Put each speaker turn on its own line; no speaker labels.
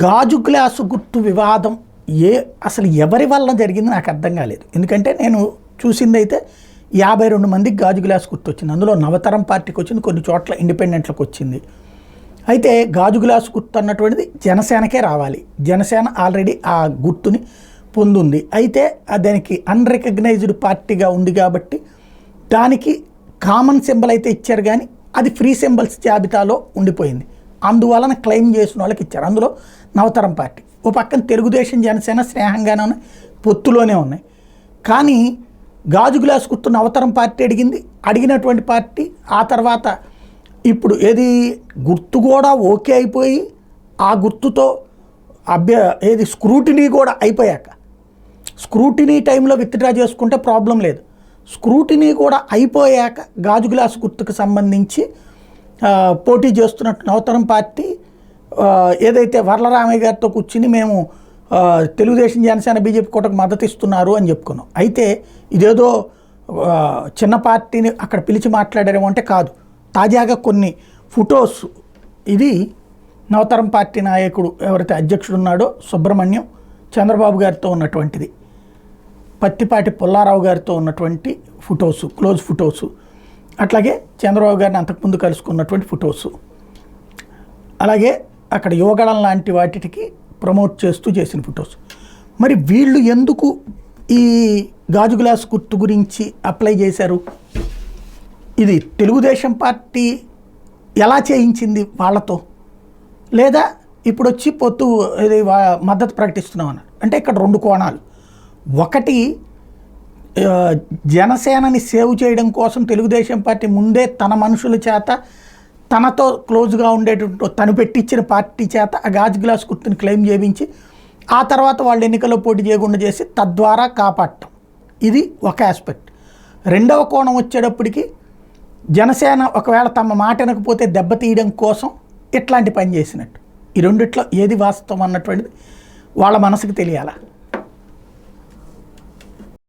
గాజు గ్లాసు గుర్తు వివాదం అసలు ఎవరి వల్ల జరిగింది నాకు అర్థం కాలేదు. ఎందుకంటే నేను చూసిందైతే 52 మందికి గాజు గ్లాసు గుర్తు వచ్చింది. అందులో నవతరం పార్టీకి వచ్చింది, కొన్ని చోట్ల ఇండిపెండెంట్లకు వచ్చింది. అయితే గాజు గ్లాసు గుర్తు అన్నటువంటిది జనసేనకే రావాలి. జనసేన ఆల్రెడీ ఆ గుర్తుని పొందుంది. అయితే దానికి అన్రికగ్నైజ్డ్ పార్టీగా ఉంది కాబట్టి దానికి కామన్ సింబల్ అయితే ఇచ్చారు, కానీ అది ఫ్రీ సింబల్స్ జాబితాలో ఉండిపోయింది. అందువలన క్లెయిమ్ చేసిన వాళ్ళకి ఇచ్చారు. అందులో నవతరం పార్టీ ఓ పక్కన తెలుగుదేశం జనసేన స్నేహంగానే ఉన్నాయి, పొత్తులోనే ఉన్నాయి. కానీ గాజు గ్లాస్ గుర్తు నవతరం పార్టీ అడిగినటువంటి పార్టీ ఆ తర్వాత ఇప్పుడు గుర్తు కూడా ఓకే అయిపోయి ఆ గుర్తుతో స్క్రూటినీ కూడా అయిపోయాక, స్క్రూటినీ టైంలో విత్డ్రా చేసుకుంటే ప్రాబ్లం లేదు. స్క్రూటినీ కూడా అయిపోయాక గాజు గ్లాసు గుర్తుకు సంబంధించి పోటీ చేస్తున్నట్టు నవతరం పార్టీ ఏదైతే వర్లరామయ్య గారితో కూర్చుని మేము తెలుగుదేశం జనసేన బీజేపీ కూటకు మద్దతు ఇస్తున్నారు అని చెప్పుకున్నాం. అయితే ఇదేదో చిన్న పార్టీని అక్కడ పిలిచి మాట్లాడారేమో అంటే కాదు. తాజాగా కొన్ని ఫొటోస్, ఇది నవతరం పార్టీ నాయకుడు ఎవరైతే అధ్యక్షుడు ఉన్నాడో సుబ్రహ్మణ్యం చంద్రబాబు గారితో ఉన్నటువంటిది, పత్తిపాటి పుల్లారావు గారితో ఉన్నటువంటి ఫొటోసు, క్లోజ్ ఫొటోసు, అట్లాగే చంద్రబాబు గారిని అంతకుముందు కలుసుకున్నటువంటి ఫొటోసు, అలాగే అక్కడ యువగళం లాంటి వాటికి ప్రమోట్ చేస్తూ చేసిన ఫొటోస్. మరి వీళ్ళు ఎందుకు ఈ గాజు గ్లాస్ గుర్తు గురించి అప్లై చేశారు? ఇది తెలుగుదేశం పార్టీ ఎలా చేయించింది వాళ్ళతో, లేదా ఇప్పుడు వచ్చి పొత్తు మద్దతు ప్రకటిస్తున్నాం అన్నారు అంటే ఇక్కడ రెండు కోణాలు. ఒకటి, జనసేనని సేవ్ చేయడం కోసం తెలుగుదేశం పార్టీ ముందే తన మనుషుల చేత, తనతో క్లోజ్గా ఉండేటువంటి తను పెట్టించిన పార్టీ చేత ఆ గాజు గ్లాస్ గుర్తుని క్లెయిమ్ చేయించి ఆ తర్వాత వాళ్ళు ఎన్నికల్లో పోటీ చేయకుండా చేసి తద్వారా కాపాడటం, ఇది ఒక ఆస్పెక్ట్. రెండవ కోణం వచ్చేటప్పటికి జనసేన ఒకవేళ తమ మాట వినకపోతే దెబ్బతీయడం కోసం ఇట్లాంటి పని చేసినట్టు. ఈ రెండిట్లో ఏది వాస్తవం అన్నటువంటిది వాళ్ళ మనసుకు తెలియాలా.